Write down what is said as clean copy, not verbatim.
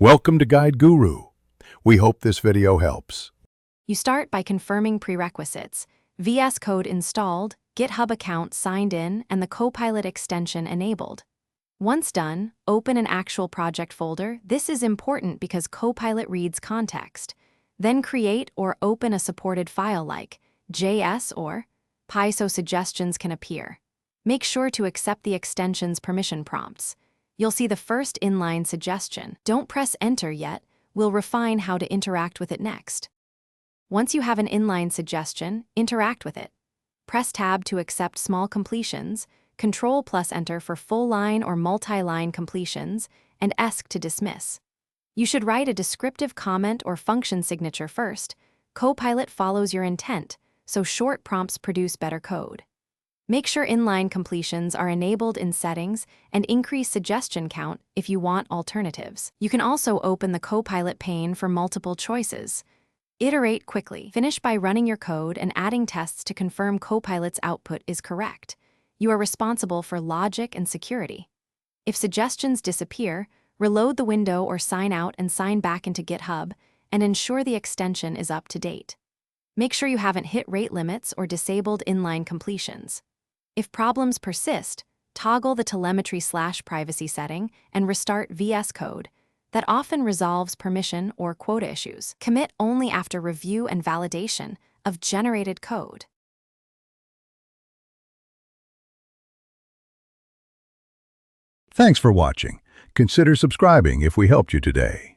Welcome to Guide Guru. We hope this video helps. You start by confirming prerequisites: Vscode installed, GitHub account signed in, and the Copilot extension enabled. Once done, open an actual project folder. This is important because Copilot reads context. Then create or open a supported file like JS or Py so suggestions can appear. Make sure to accept the extension's permission prompts. You'll see the first inline suggestion. Don't press enter yet. We'll refine how to interact with it next. Once you have an inline suggestion, interact with it. Press Tab to accept small completions, Control+Enter for full-line or multi-line completions, and ESC to dismiss. You should write a descriptive comment or function signature first. Copilot follows your intent, so short prompts produce better code. Make sure inline completions are enabled in settings and increase suggestion count if you want alternatives. You can also open the Copilot pane for multiple choices. Iterate quickly. Finish by running your code and adding tests to confirm Copilot's output is correct. You are responsible for logic and security. If suggestions disappear, reload the window or sign out and sign back into GitHub, and ensure the extension is up to date. Make sure you haven't hit rate limits or disabled inline completions. If problems persist, toggle the telemetry/privacy setting and restart Vscode. That often resolves permission or quota issues. Commit only after review and validation of generated code. Thanks for watching. Consider subscribing if we helped you today.